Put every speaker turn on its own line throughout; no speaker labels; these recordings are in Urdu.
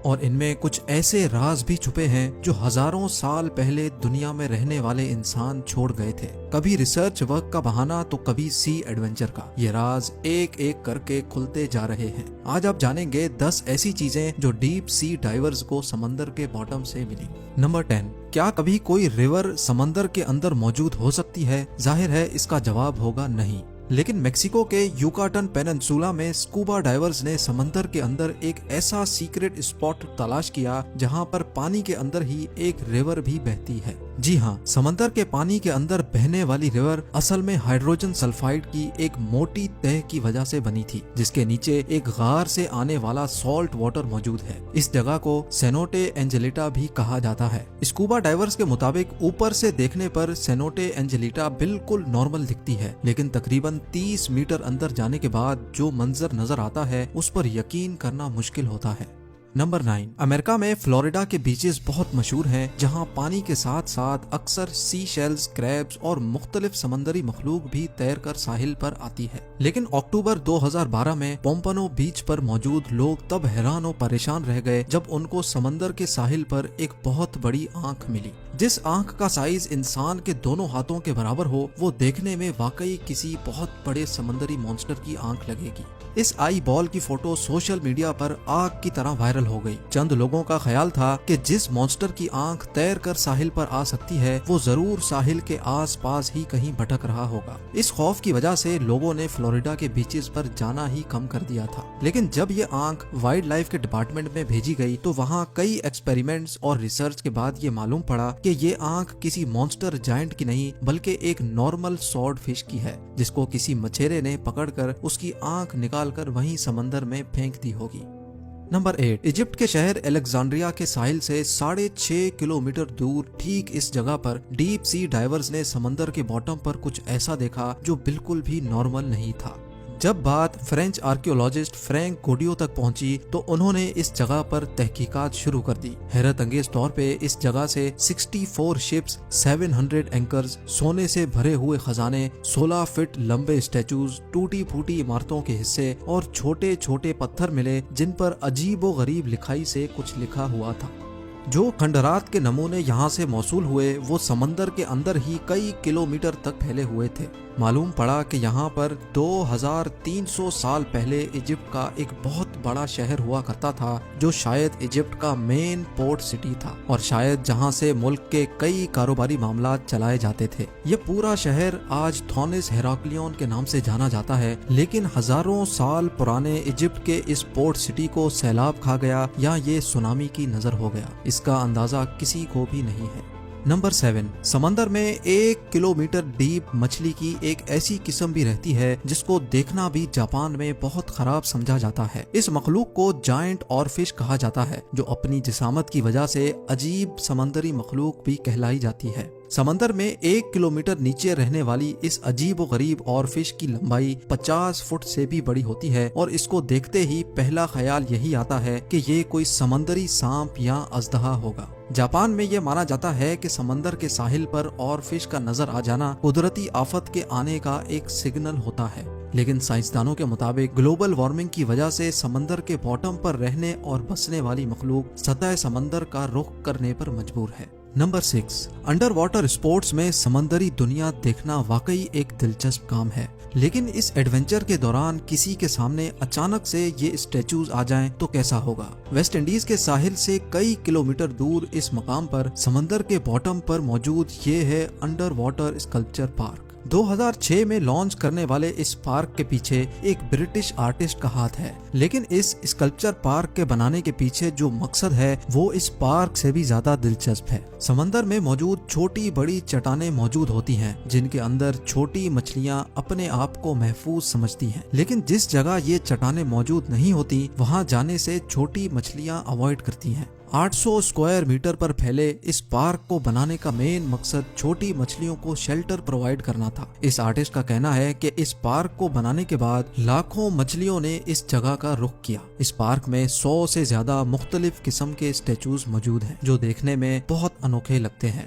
اور ان میں کچھ ایسے راز بھی چھپے ہیں جو ہزاروں سال پہلے دنیا میں رہنے والے انسان چھوڑ گئے تھے، کبھی ریسرچ ورک کا بہانہ تو کبھی سی ایڈونچر کا۔ یہ راز ایک ایک کر کے کھلتے جا رہے ہیں۔ آج آپ جانیں گے 10 ایسی چیزیں جو ڈیپ سی ڈائیورز کو سمندر کے باٹم سے ملی۔ نمبر 10، کیا کبھی کوئی ریور سمندر کے اندر موجود ہو سکتی ہے؟ ظاہر ہے اس کا جواب ہوگا نہیں، لیکن میکسیکو کے یوکاٹن پیننسولا میں سکوبا ڈائیورز نے سمندر کے اندر ایک ایسا سیکرٹ اسپاٹ تلاش کیا جہاں پر پانی کے اندر ہی ایک ریور بھی بہتی ہے۔ جی ہاں، سمندر کے پانی کے اندر بہنے والی ریور اصل میں ہائیڈروجن سلفائڈ کی ایک موٹی تہ کی وجہ سے بنی تھی، جس کے نیچے ایک غار سے آنے والا سالٹ واٹر موجود ہے۔ اس جگہ کو سینوٹے اینجلیٹا بھی کہا جاتا ہے۔ اسکوبا ڈائیورز کے مطابق اوپر سے دیکھنے پر سینوٹے اینجلیٹا بالکل نارمل دکھتی ہے، لیکن تقریباً 30 میٹر اندر جانے کے بعد جو منظر نظر آتا ہے اس پر یقین کرنا مشکل ہوتا ہے۔ نمبر 9، امریکہ میں فلوریڈا کے بیچز بہت مشہور ہیں، جہاں پانی کے ساتھ ساتھ اکثر سی شیلز، کریبز اور مختلف سمندری مخلوق بھی تیر کر ساحل پر آتی ہے۔ لیکن اکتوبر 2012 میں پومپانو بیچ پر موجود لوگ تب حیران و پریشان رہ گئے جب ان کو سمندر کے ساحل پر ایک بہت بڑی آنکھ ملی۔ جس آنکھ کا سائز انسان کے دونوں ہاتھوں کے برابر ہو، وہ دیکھنے میں واقعی کسی بہت بڑے سمندری مانسٹر کی آنکھ لگے گی۔ اس آئی بال کی فوٹو سوشل میڈیا پر آگ کی طرح وائرل ہو گئی۔ چند لوگوں کا خیال تھا کہ جس مانسٹر کی آنکھ تیر کر ساحل پر آ سکتی ہے وہ ضرور ساحل کے آس پاس ہی کہیں بھٹک رہا ہوگا۔ اس خوف کی وجہ سے لوگوں نے فلوریڈا کے بیچز پر جانا ہی کم کر دیا تھا۔ لیکن جب یہ آنکھ وائلڈ لائف کے ڈپارٹمنٹ میں بھیجی گئی تو وہاں کئی ایکسپیریمنٹس اور ریسرچ کے بعد یہ معلوم پڑا کہ یہ آنکھ کسی مانسٹر جائنٹ کی نہیں بلکہ ایک نارمل سورڈ فش کی ہے، جس کو کسی مچھیرے نے پکڑ کر اس کی آنکھ نکال کر وہیں سمندر میں پھینک دی ہوگی۔ نمبر 8، ایجپٹ کے شہر الیگزینڈریا کے ساحل سے 6.5 کلومیٹر دور ٹھیک اس جگہ پر ڈیپ سی ڈائیورز نے سمندر کے باٹم پر کچھ ایسا دیکھا جو بالکل بھی نارمل نہیں تھا۔ جب بات فرینچ آرکیولوجسٹ فرینک گوڈیو تک پہنچی تو انہوں نے اس جگہ پر تحقیقات شروع کر دی۔ حیرت انگیز طور پہ اس جگہ سے 64 شپس، 700 اینکرز، سونے سے بھرے ہوئے خزانے، 16 فٹ لمبے اسٹیچوز، ٹوٹی پھوٹی عمارتوں کے حصے اور چھوٹے چھوٹے پتھر ملے جن پر عجیب و غریب لکھائی سے کچھ لکھا ہوا تھا۔ جو کھنڈرات کے نمونے یہاں سے موصول ہوئے وہ سمندر کے اندر ہی کئی کلومیٹر تک پھیلے ہوئے تھے۔ معلوم پڑا کہ یہاں پر 2300 سال پہلے ایجپٹ کا ایک بہت بڑا شہر ہوا کرتا تھا جو شاید ایجپٹ کا مین پورٹ سٹی تھا اور شاید جہاں سے ملک کے کئی کاروباری معاملات چلائے جاتے تھے۔ یہ پورا شہر آج تھونس ہیراکلیون کے نام سے جانا جاتا ہے، لیکن ہزاروں سال پرانے ایجپٹ کے اس پورٹ سٹی کو سیلاب کھا گیا یا یہ سونامی کی نظر ہو گیا، اس کا اندازہ کسی کو بھی نہیں ہے۔ نمبر 7، سمندر میں 1 کلومیٹر ڈیپ مچھلی کی ایک ایسی قسم بھی رہتی ہے جس کو دیکھنا بھی جاپان میں بہت خراب سمجھا جاتا ہے۔ اس مخلوق کو جائنٹ اور فش کہا جاتا ہے، جو اپنی جسامت کی وجہ سے عجیب سمندری مخلوق بھی کہلائی جاتی ہے۔ سمندر میں 1 کلومیٹر نیچے رہنے والی اس عجیب و غریب اور فش کی لمبائی 50 فٹ سے بھی بڑی ہوتی ہے اور اس کو دیکھتے ہی پہلا خیال یہی آتا ہے کہ یہ کوئی سمندری سانپ یا اژدہا ہوگا۔ جاپان میں یہ مانا جاتا ہے کہ سمندر کے ساحل پر اور فش کا نظر آ جانا قدرتی آفت کے آنے کا ایک سگنل ہوتا ہے، لیکن سائنسدانوں کے مطابق گلوبل وارمنگ کی وجہ سے سمندر کے باٹم پر رہنے اور بسنے والی مخلوق سطح سمندر کا رخ کرنے پر مجبور ہے۔ نمبر 6، انڈر واٹر اسپورٹس میں سمندری دنیا دیکھنا واقعی ایک دلچسپ کام ہے، لیکن اس ایڈونچر کے دوران کسی کے سامنے اچانک سے یہ اسٹیچوز آ جائیں تو کیسا ہوگا؟ ویسٹ انڈیز کے ساحل سے کئی کلومیٹر دور اس مقام پر سمندر کے باٹم پر موجود یہ ہے انڈر واٹر اسکلپچر پارک۔ 2006 میں لانچ کرنے والے اس پارک کے پیچھے ایک برٹش آرٹسٹ کا ہاتھ ہے، لیکن اس اسکلپچر پارک کے بنانے کے پیچھے جو مقصد ہے وہ اس پارک سے بھی زیادہ دلچسپ ہے۔ سمندر میں موجود چھوٹی بڑی چٹانیں موجود ہوتی ہیں جن کے اندر چھوٹی مچھلیاں اپنے آپ کو محفوظ سمجھتی ہیں، لیکن جس جگہ یہ چٹانیں موجود نہیں ہوتی وہاں جانے سے چھوٹی مچھلیاں اوائڈ کرتی ہیں۔ 800 اسکوائر میٹر پر پھیلے اس پارک کو بنانے کا مین مقصد چھوٹی مچھلیوں کو شیلٹر پرووائڈ کرنا تھا۔ اس آرٹسٹ کا کہنا ہے کہ اس پارک کو بنانے کے بعد لاکھوں مچھلیوں نے اس جگہ کا رخ کیا۔ اس پارک میں 100 سے زیادہ مختلف قسم کے اسٹیچوز موجود ہیں جو دیکھنے میں بہت انوکھے لگتے ہیں۔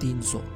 300।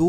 2